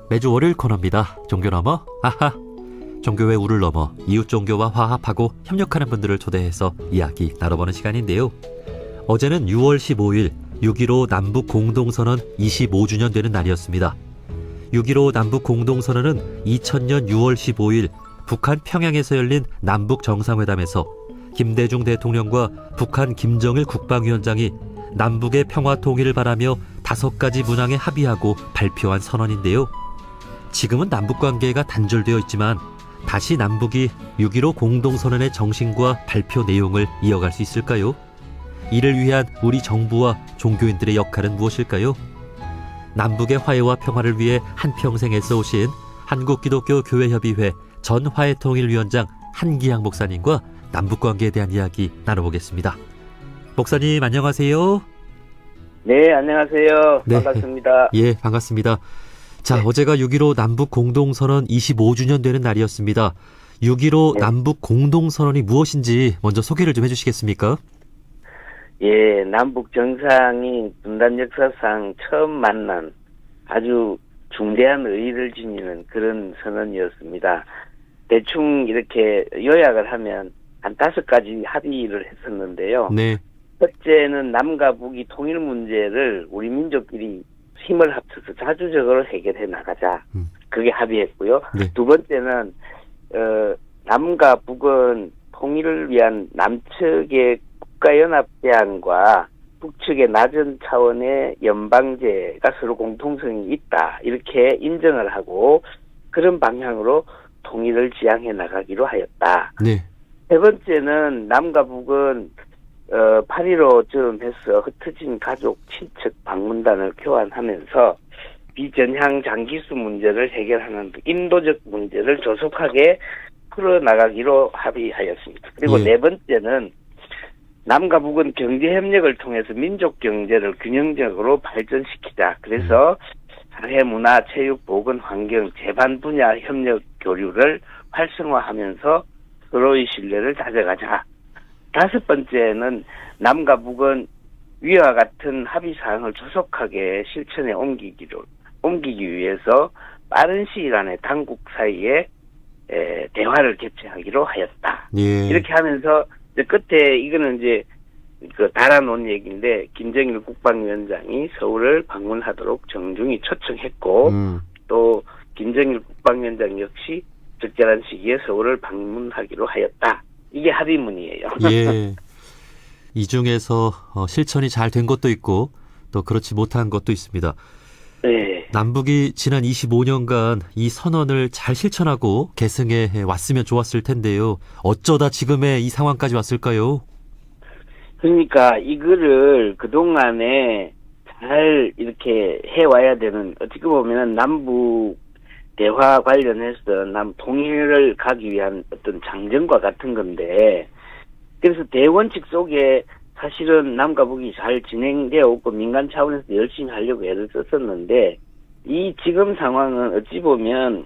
매주 월요일 코너입니다. 종교 넘어 아하. 종교의 우를 넘어 이웃 종교와 화합하고 협력하는 분들을 초대해서 이야기 나눠보는 시간인데요. 어제는 6월 15일 6.15 남북 공동선언 25주년 되는 날이었습니다. 6.15 남북 공동선언은 2000년 6월 15일 북한 평양에서 열린 남북 정상회담에서 김대중 대통령과 북한 김정일 국방위원장이 남북의 평화 통일을 바라며 5가지 문항에 합의하고 발표한 선언인데요. 지금은 남북관계가 단절되어 있지만 다시 남북이 6.15 공동선언의 정신과 발표 내용을 이어갈 수 있을까요? 이를 위한 우리 정부와 종교인들의 역할은 무엇일까요? 남북의 화해와 평화를 위해 한평생 애써오신 한국기독교교회협의회 전 화해통일위원장 한기양 목사님과 남북관계에 대한 이야기 나눠보겠습니다. 목사님 안녕하세요. 네, 안녕하세요. 네. 반갑습니다. 예, 반갑습니다. 자, 네. 어제가 6.15 남북 공동선언 25주년 되는 날이었습니다. 6.15 네. 남북 공동선언이 무엇인지 먼저 소개를 좀 해주시겠습니까? 예, 남북 정상이 분단 역사상 처음 만난 아주 중대한 의의를 지니는 그런 선언이었습니다. 대충 이렇게 요약을 하면 한 5가지 합의를 했었는데요. 네. 첫째는 남과 북이 통일 문제를 우리 민족끼리 힘을 합쳐서 자주적으로 해결해 나가자. 그게 합의했고요. 네. 두 번째는 남과 북은 통일을 위한 남측의 국가연합대안과 북측의 낮은 차원의 연방제가 서로 공통성이 있다. 이렇게 인정을 하고 그런 방향으로 통일을 지향해 나가기로 하였다. 네. 세 번째는 남과 북은 8.15쯤 해서 흩어진 가족, 친척, 방문단을 교환하면서 비전향 장기수 문제를 해결하는 인도적 문제를 조속하게 풀어나가기로 합의하였습니다. 그리고 예. 네 번째는 남과 북은 경제협력을 통해서 민족 경제를 균형적으로 발전시키자. 그래서 사회, 문화, 체육, 보건, 환경, 재반 분야 협력 교류를 활성화하면서 서로의 신뢰를 다져가자. 5번째는 남과 북은 위와 같은 합의사항을 조속하게 실천에 옮기기 위해서 빠른 시일 안에 당국 사이에 대화를 개최하기로 하였다. 예. 이렇게 하면서 이제 끝에 이거는 이제 그 달아놓은 얘기인데 김정일 국방위원장이 서울을 방문하도록 정중히 초청했고 또 김정일 국방위원장 역시 적절한 시기에 서울을 방문하기로 하였다. 이게 합의문이에요. 예. 이 중에서 실천이 잘 된 것도 있고 또 그렇지 못한 것도 있습니다. 네. 남북이 지난 25년간 이 선언을 잘 실천하고 계승해 왔으면 좋았을 텐데요. 어쩌다 지금의 이 상황까지 왔을까요? 그러니까 이거를 그동안에 잘 이렇게 해와야 되는, 어떻게 보면 남북 대화 관련해서 남 통일을 가기 위한 어떤 장정과 같은 건데, 그래서 대원칙 속에 사실은 남과 북이 잘 진행되어 있고 민간 차원에서 열심히 하려고 애를 썼었는데, 이 지금 상황은 어찌 보면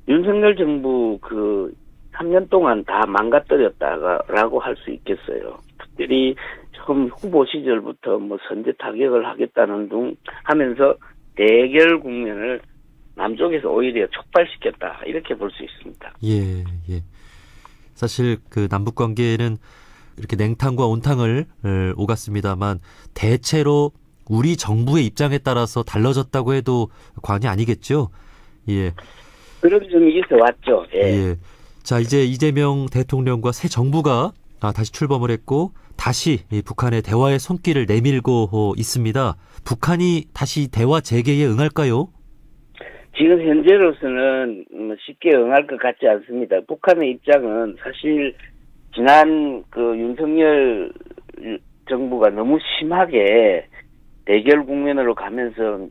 윤석열 정부 그 3년 동안 다 망가뜨렸다라고 할 수 있겠어요. 특별히 처음 후보 시절부터 뭐 선제 타격을 하겠다는 둥 하면서 대결 국면을 남쪽에서 오히려 촉발시켰다. 이렇게 볼 수 있습니다. 예, 예. 사실 그 남북 관계는 이렇게 냉탕과 온탕을 오갔습니다만 대체로 우리 정부의 입장에 따라서 달라졌다고 해도 과언이 아니겠죠. 예. 그런 점이 있어 왔죠. 예. 예. 자, 이제 이재명 대통령과 새 정부가 다시 출범을 했고 다시 북한의 대화의 손길을 내밀고 있습니다. 북한이 다시 대화 재개에 응할까요? 지금 현재로서는 쉽게 응할 것 같지 않습니다. 북한의 입장은 사실 지난 그 윤석열 정부가 너무 심하게 대결 국면으로 가면서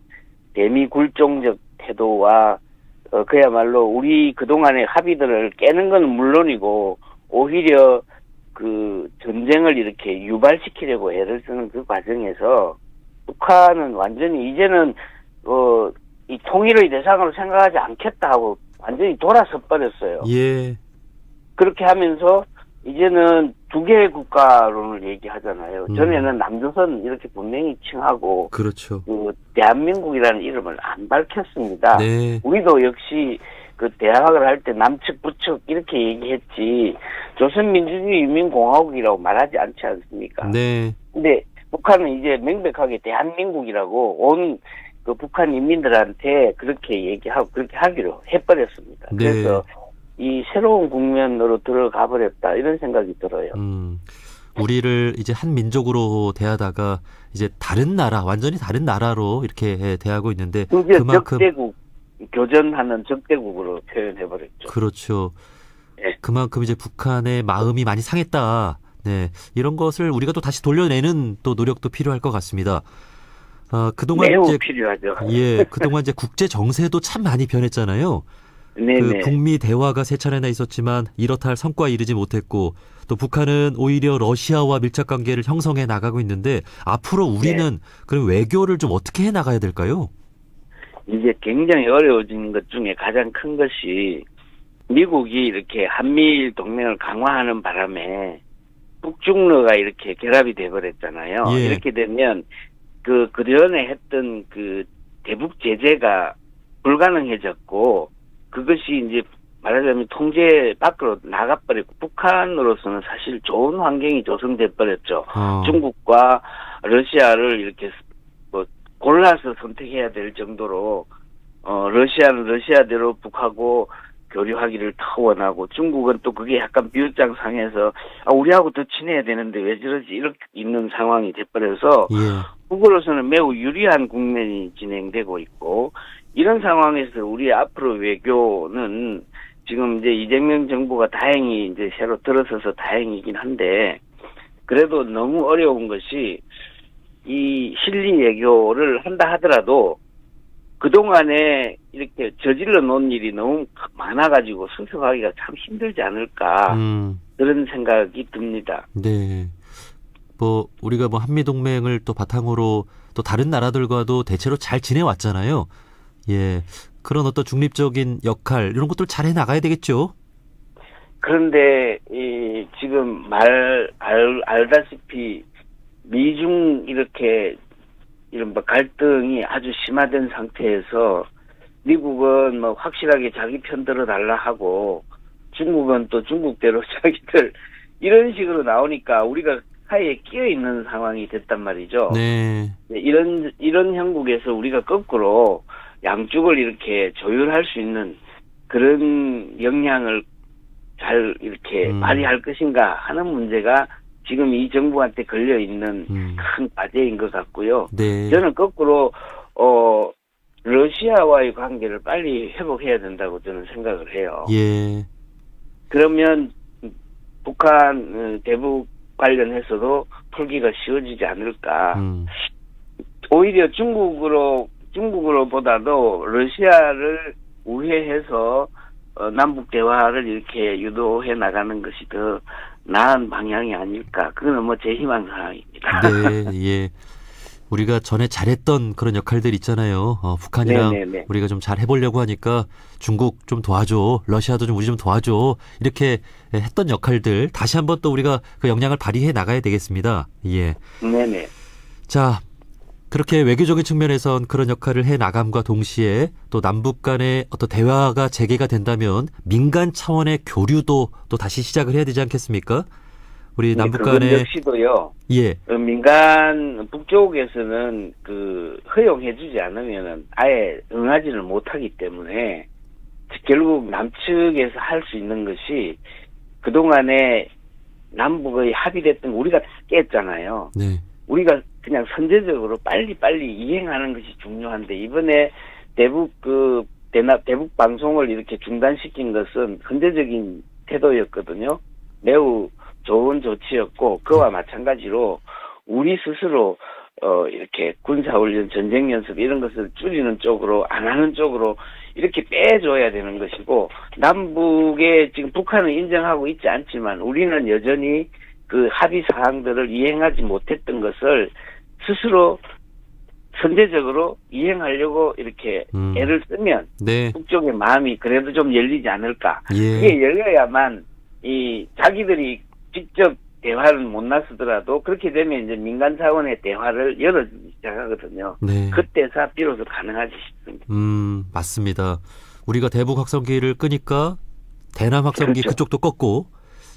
대미굴종적 태도와 그야말로 우리 그동안의 합의들을 깨는 건 물론이고 오히려 그 전쟁을 이렇게 유발시키려고 애를 쓰는 그 과정에서 북한은 완전히 이제는 이 통일의 대상으로 생각하지 않겠다 하고 완전히 돌아서 버렸어요. 예. 그렇게 하면서 이제는 두 개의 국가론을 얘기하잖아요. 음. 전에는 남조선 이렇게 분명히 칭하고 그렇죠. 그 대한민국이라는 이름을 안 밝혔습니다. 네. 우리도 역시 그 대학을 할 때 남측 북측 이렇게 얘기했지 조선민주주의 인민공화국이라고 말하지 않지 않습니까? 네. 근데 북한은 이제 명백하게 대한민국이라고 온 그 북한 인민들한테 그렇게 얘기하고 그렇게 하기로 해버렸습니다. 네. 그래서 이 새로운 국면으로 들어가 버렸다 이런 생각이 들어요. 우리를 이제 한 민족으로 대하다가 이제 다른 나라, 완전히 다른 나라로 이렇게 대하고 있는데 이제 그만큼 적대국 교전하는 적대국으로 표현해 버렸죠. 그렇죠. 네. 그만큼 이제 북한의 마음이 많이 상했다. 네, 이런 것을 우리가 또 다시 돌려내는 또 노력도 필요할 것 같습니다. 그동안 매우 이제 필요하죠. 예, 그동안 이제 국제 정세도 참 많이 변했잖아요. 네네. 그 북미 대화가 세 차례나 있었지만 이렇다 할 성과에 이르지 못했고 또 북한은 오히려 러시아와 밀착 관계를 형성해 나가고 있는데 앞으로 우리는 그럼 외교를 좀 어떻게 해 나가야 될까요? 이제 굉장히 어려워진 것 중에 가장 큰 것이 미국이 이렇게 한미일 동맹을 강화하는 바람에 북중러가 이렇게 결합이 돼버렸잖아요. 예. 이렇게 되면 그전에 했던 그 대북 제재가 불가능해졌고 그것이 이제 말하자면 통제 밖으로 나가버렸고 북한으로서는 사실 좋은 환경이 조성돼 버렸죠. 중국과 러시아를 이렇게 뭐 골라서 선택해야 될 정도로 러시아는 러시아대로 북하고 교류하기를 더 원하고 중국은 또 그게 약간 비웃장상해서 우리하고 더 친해야 되는데 왜 저러지 이렇게 있는 상황이 돼버려서 예. 북으로서는 매우 유리한 국면이 진행되고 있고 이런 상황에서 우리 앞으로 외교는 지금 이제 이재명 정부가 다행히 이제 새로 들어서서 다행이긴 한데 그래도 너무 어려운 것이 이 실리 외교를 한다 하더라도 그동안에 이렇게 저질러 놓은 일이 너무 많아가지고 수습하기가 참 힘들지 않을까 그런 생각이 듭니다. 네. 뭐 우리가 뭐 한미동맹을 또 바탕으로 또 다른 나라들과도 대체로 잘 지내왔잖아요. 예. 그런 어떤 중립적인 역할 이런 것들 잘 해나가야 되겠죠. 그런데 지금 알다시피 미중 이렇게 이른바 갈등이 아주 심화된 상태에서 미국은 뭐 확실하게 자기 편 들어달라 하고 중국은 또 중국대로 자기들 이런 식으로 나오니까 우리가 사이에 끼어 있는 상황이 됐단 말이죠. 네. 이런 형국에서 우리가 거꾸로 양쪽을 이렇게 조율할 수 있는 그런 역량을 잘 이렇게 발휘할 것인가 하는 문제가 지금 이 정부한테 걸려 있는 큰 과제인 것 같고요. 네. 저는 거꾸로 러시아와의 관계를 빨리 회복해야 된다고 저는 생각을 해요. 예. 그러면 북한 대북 관련해서도 풀기가 쉬워지지 않을까. 오히려 중국으로보다도 러시아를 우회해서 남북 대화를 이렇게 유도해 나가는 것이 더 나은 방향이 아닐까. 그건 뭐 제 희망사항입니다. 네, 예. 우리가 전에 잘했던 그런 역할들 있잖아요. 북한이랑 네네네. 우리가 좀 잘 해보려고 하니까 중국 좀 도와줘, 러시아도 좀 우리 좀 도와줘 이렇게 했던 역할들 다시 한번 또 우리가 그 역량을 발휘해 나가야 되겠습니다. 예. 네네. 자, 그렇게 외교적인 측면에선 그런 역할을 해 나감과 동시에 또 남북 간의 어떤 대화가 재개가 된다면 민간 차원의 교류도 또 다시 시작을 해야 되지 않겠습니까? 우리 남북 간의 역시도요. 예. 민간 북쪽에서는 허용해주지 않으면은 아예 응하지를 못하기 때문에 결국 남측에서 할 수 있는 것이 그동안에 남북의 합의됐던 거 우리가 다 깼잖아요. 네. 우리가 그냥 선제적으로 빨리 이행하는 것이 중요한데 이번에 대북 방송을 이렇게 중단시킨 것은 선제적인 태도였거든요. 매우 좋은 조치였고 그와 마찬가지로 우리 스스로 이렇게 군사훈련, 전쟁연습 이런 것을 줄이는 쪽으로 안 하는 쪽으로 이렇게 빼줘야 되는 것이고 남북에 지금 북한은 인정하고 있지 않지만 우리는 여전히 그 합의 사항들을 이행하지 못했던 것을 스스로 선제적으로 이행하려고 이렇게 애를 쓰면 네. 북쪽의 마음이 그래도 좀 열리지 않을까. 예. 그게 열려야만 이 자기들이 직접 대화를 못 나서더라도 그렇게 되면 이제 민간 차원의 대화를 열어주기 시작하거든요. 네. 그때서 비로소 가능하지 싶습니다. 맞습니다. 우리가 대북 확성기를 끄니까 대남 확성기 그렇죠. 그쪽도 껐고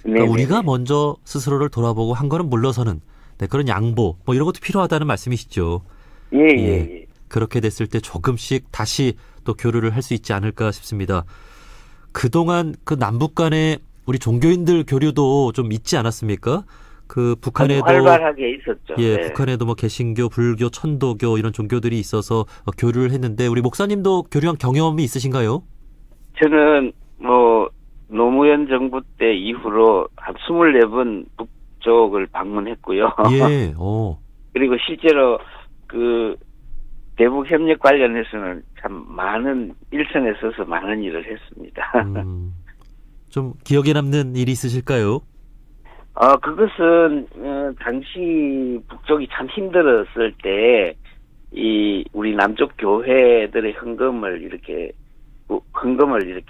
그러니까 네네네. 우리가 먼저 스스로를 돌아보고 한 거는 물러서는 네, 그런 양보 뭐 이런 것도 필요하다는 말씀이시죠. 예. 그렇게 됐을 때 조금씩 다시 또 교류를 할 수 있지 않을까 싶습니다. 그동안 그 남북 간의 우리 종교인들 교류도 좀 있지 않았습니까? 그 북한에도 활발하게 있었죠. 예, 네. 북한에도 뭐 개신교, 불교, 천도교 이런 종교들이 있어서 교류를 했는데 우리 목사님도 교류한 경험이 있으신가요? 저는 뭐 노무현 정부 때 이후로 한 24번 북쪽을 방문했고요. 예, 그리고 실제로 그 대북 협력 관련해서는 참 많은 일선에 서서 많은 일을 했습니다. 좀 기억에 남는 일이 있으실까요? 그것은 당시 북쪽이 참 힘들었을 때 이 우리 남쪽 교회들의 헌금을 이렇게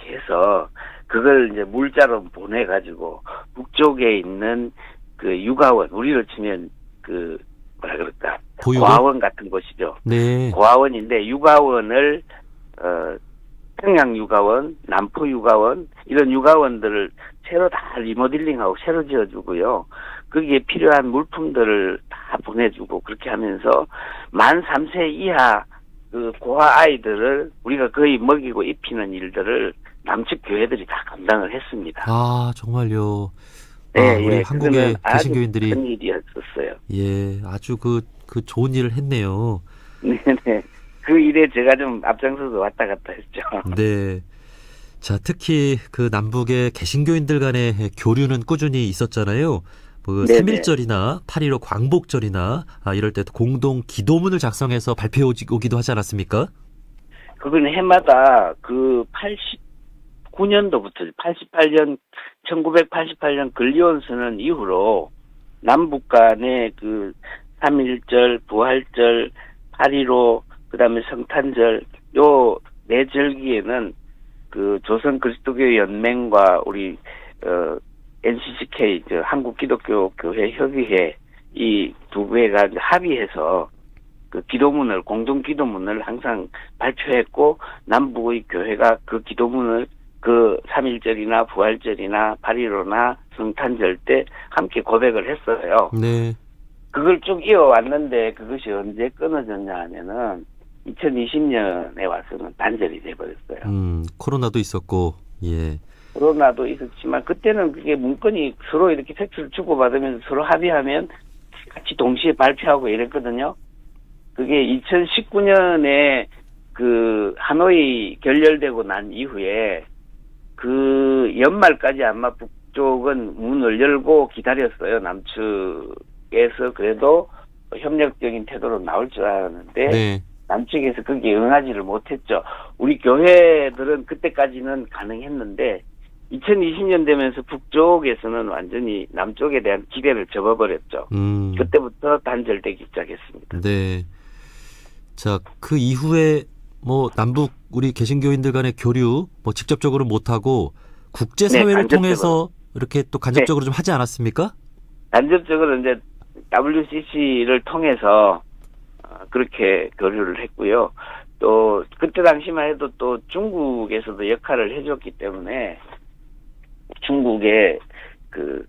해서 그걸 이제 물자로 보내가지고 북쪽에 있는 그 육아원, 우리로 치면 그 뭐라 그럴까, 보육원? 고아원 같은 곳이죠. 네. 고아원인데 육아원을 평양 육아원, 남포 육아원 이런 육아원들을 새로 다 리모델링하고 새로 지어주고요. 거기에 필요한 물품들을 다 보내주고 그렇게 하면서 만 3세 이하 그 고아 아이들을 우리가 거의 먹이고 입히는 일들을 남측 교회들이 다 감당을 했습니다. 아, 정말요. 네, 우리 예, 한국의 아주 개신교인들이 큰 일이었었어요. 예, 아주 그 좋은 일을 했네요. 네네. 그 일에 제가 좀 앞장서서 왔다 갔다 했죠. 네. 자, 특히 그 남북의 개신교인들 간의 교류는 꾸준히 있었잖아요. 뭐 네네. 3.1절이나 8.15 광복절이나 이럴 때 공동 기도문을 작성해서 발표해 오기도 하지 않았습니까? 그건 해마다 그 89년도부터 1988년 근리온 선언 이후로 남북 간의 그 3.1절, 부활절, 8.15 그다음에 성탄절 요 네 절기에는 그 조선 그리스도교 연맹과 우리 NCCK 한국 기독교 교회 협의회 이 두 개가 합의해서 그 기도문을 공동 기도문을 항상 발표했고 남북의 교회가 그 기도문을 그 3.1절이나 부활절이나 8.15나 성탄절 때 함께 고백을 했어요. 네. 그걸 쭉 이어왔는데 그것이 언제 끊어졌냐 하면은 2020년에 와서는 단절이 돼버렸어요. 코로나도 있었고, 예. 코로나도 있었지만 그때는 그게 문건이 서로 이렇게 팩스를 주고받으면서 서로 합의하면 같이 동시에 발표하고 이랬거든요. 그게 2019년에 그 하노이 결렬되고 난 이후에 그 연말까지 아마 북쪽은 문을 열고 기다렸어요. 남측에서 그래도 협력적인 태도로 나올 줄 알았는데 네. 남측에서 거기에 응하지를 못했죠. 우리 교회들은 그때까지는 가능했는데 2020년 되면서 북쪽에서는 완전히 남쪽에 대한 기대를 접어버렸죠. 그때부터 단절되기 시작했습니다. 네. 자, 그 이후에 뭐 남북 우리 개신교인들 간의 교류 뭐 직접적으로 못하고 국제사회를 네, 통해서 이렇게 또 간접적으로 좀 하지 않았습니까? 간접적으로 이제 WCC를 통해서 그렇게 교류를 했고요. 또 그때 당시만 해도 또 중국에서도 역할을 해줬기 때문에 중국의 그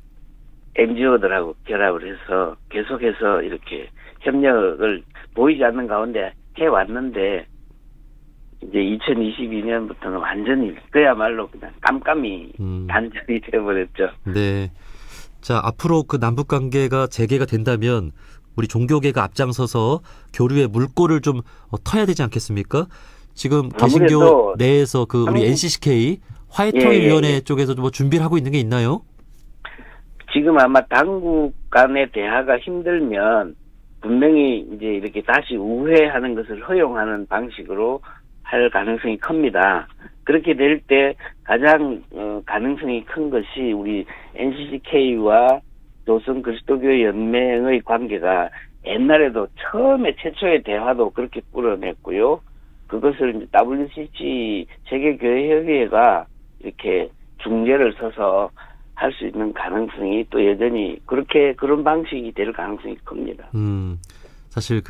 NGO들하고 결합을 해서 계속해서 이렇게 협력을 보이지 않는 가운데 해왔는데 이제 2022년부터는 완전히 그야말로 그냥 깜깜이 단절이 되어버렸죠. 네. 자, 앞으로 그 남북 관계가 재개가 된다면 우리 종교계가 앞장서서 교류의 물꼬를 좀 터야 되지 않겠습니까? 지금 개신교 내에서 그 우리 NCCK 화해통일위원회 쪽에서 뭐 준비를 하고 있는 게 있나요? 지금 아마 당국 간의 대화가 힘들면 분명히 이제 이렇게 다시 우회하는 것을 허용하는 방식으로 할 가능성이 큽니다. 그렇게 될 때 가장 가능성이 큰 것이 우리 NCCK와 조선 그리스도교 연맹의 관계가 옛날에도 처음에 최초의 대화도 그렇게 꾸려냈고요. 그것을 이제 WCC 세계교회협의회가 이렇게 중재를 서서 할 수 있는 가능성이 또 여전히 그런 방식이 될 가능성이 큽니다. 사실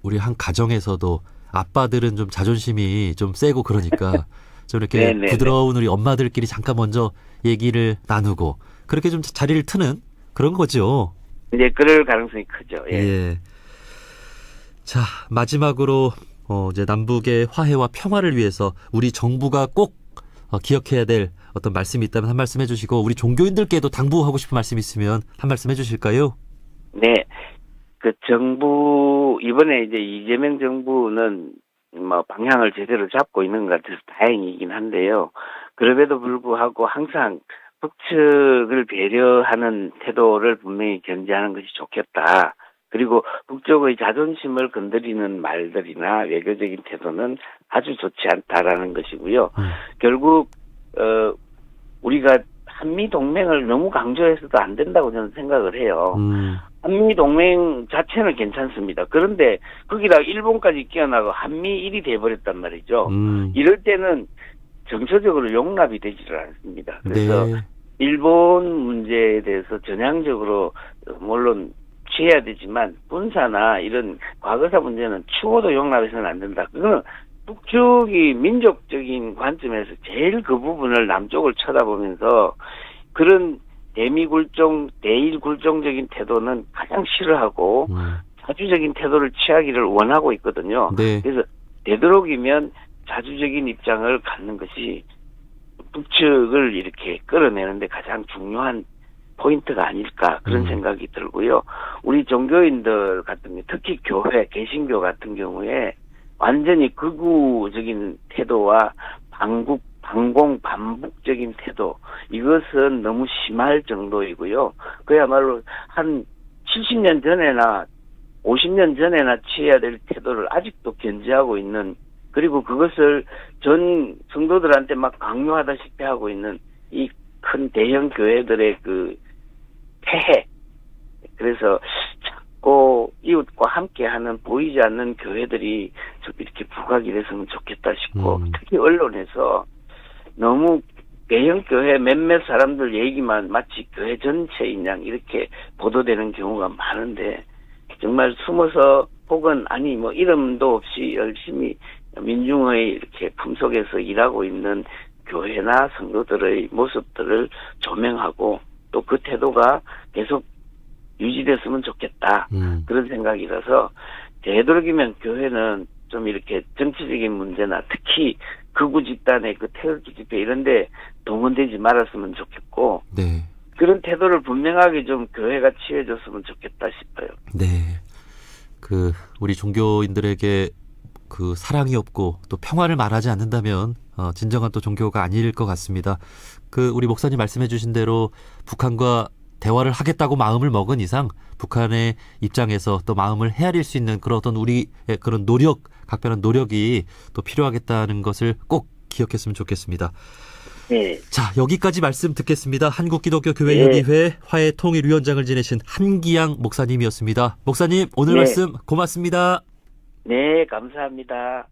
우리 한 가정에서도 아빠들은 좀 자존심이 좀 세고 그러니까 좀 이렇게 네네네. 부드러운 우리 엄마들끼리 잠깐 먼저 얘기를 나누고 그렇게 좀 자리를 트는 그런 거죠. 이제 그럴 가능성이 크죠. 예. 예. 자, 마지막으로 이제 남북의 화해와 평화를 위해서 우리 정부가 꼭 기억해야 될 어떤 말씀이 있다면 한 말씀 해주시고 우리 종교인들께도 당부하고 싶은 말씀 있으면 한 말씀 해주실까요? 네. 정부, 이번에 이제 이재명 정부는 뭐 방향을 제대로 잡고 있는 것 같아서 다행이긴 한데요. 그럼에도 불구하고 항상 북측을 배려하는 태도를 분명히 견지하는 것이 좋겠다. 그리고 북쪽의 자존심을 건드리는 말들이나 외교적인 태도는 아주 좋지 않다라는 것이고요. 결국 우리가 한미 동맹을 너무 강조해서도 안 된다고 저는 생각을 해요. 한미 동맹 자체는 괜찮습니다. 그런데 거기다가 일본까지 끼어나고 한미일이 돼버렸단 말이죠. 이럴 때는 정서적으로 용납이 되지를 않습니다. 그래서 네. 일본 문제에 대해서 전향적으로 물론 취해야 되지만 군사나 이런 과거사 문제는 추호도 용납해서는 안 된다. 그거는 북쪽이 민족적인 관점에서 제일 그 부분을 남쪽을 쳐다보면서 그런 대일 굴종적인 태도는 가장 싫어하고 자주적인 태도를 취하기를 원하고 있거든요. 네. 그래서 되도록이면 자주적인 입장을 갖는 것이 북측을 이렇게 끌어내는데 가장 중요한 포인트가 아닐까 그런 생각이 들고요. 우리 종교인들 같은 경우 특히 교회, 개신교 같은 경우에 완전히 극우적인 태도와 반복적인 태도 이것은 너무 심할 정도이고요. 그야말로 한 70년 전에나 50년 전에나 취해야 될 태도를 아직도 견지하고 있는 그리고 그것을 전 성도들한테 막 강요하다시피 하고 있는 이 큰 대형 교회들의 폐해. 그래서 자꾸 이웃과 함께하는 보이지 않는 교회들이 좀 이렇게 부각이 됐으면 좋겠다 싶고 특히 언론에서 너무 대형 교회 몇몇 사람들 얘기만 마치 교회 전체인 양 이렇게 보도되는 경우가 많은데 정말 숨어서 혹은 이름도 없이 열심히 민중의 이렇게 품속에서 일하고 있는 교회나 성도들의 모습들을 조명하고 또 그 태도가 계속 유지됐으면 좋겠다. 그런 생각이라서 되도록이면 교회는 좀 이렇게 정치적인 문제나 특히 극우 집단의 테러리스트 집회 이런 데 동원되지 말았으면 좋겠고 네. 그런 태도를 분명하게 좀 교회가 취해줬으면 좋겠다 싶어요. 네. 우리 종교인들에게 사랑이 없고 또 평화를 말하지 않는다면 진정한 또 종교가 아닐 것 같습니다. 우리 목사님 말씀해 주신 대로 북한과 대화를 하겠다고 마음을 먹은 이상 북한의 입장에서 또 마음을 헤아릴 수 있는 그런 어떤 우리의 그런 각별한 노력이 또 필요하겠다는 것을 꼭 기억했으면 좋겠습니다. 네. 자, 여기까지 말씀 듣겠습니다. 한국기독교교회협의회 화해통일위원장을 지내신 한기양 목사님이었습니다. 목사님, 오늘 네. 말씀 고맙습니다. 네, 감사합니다.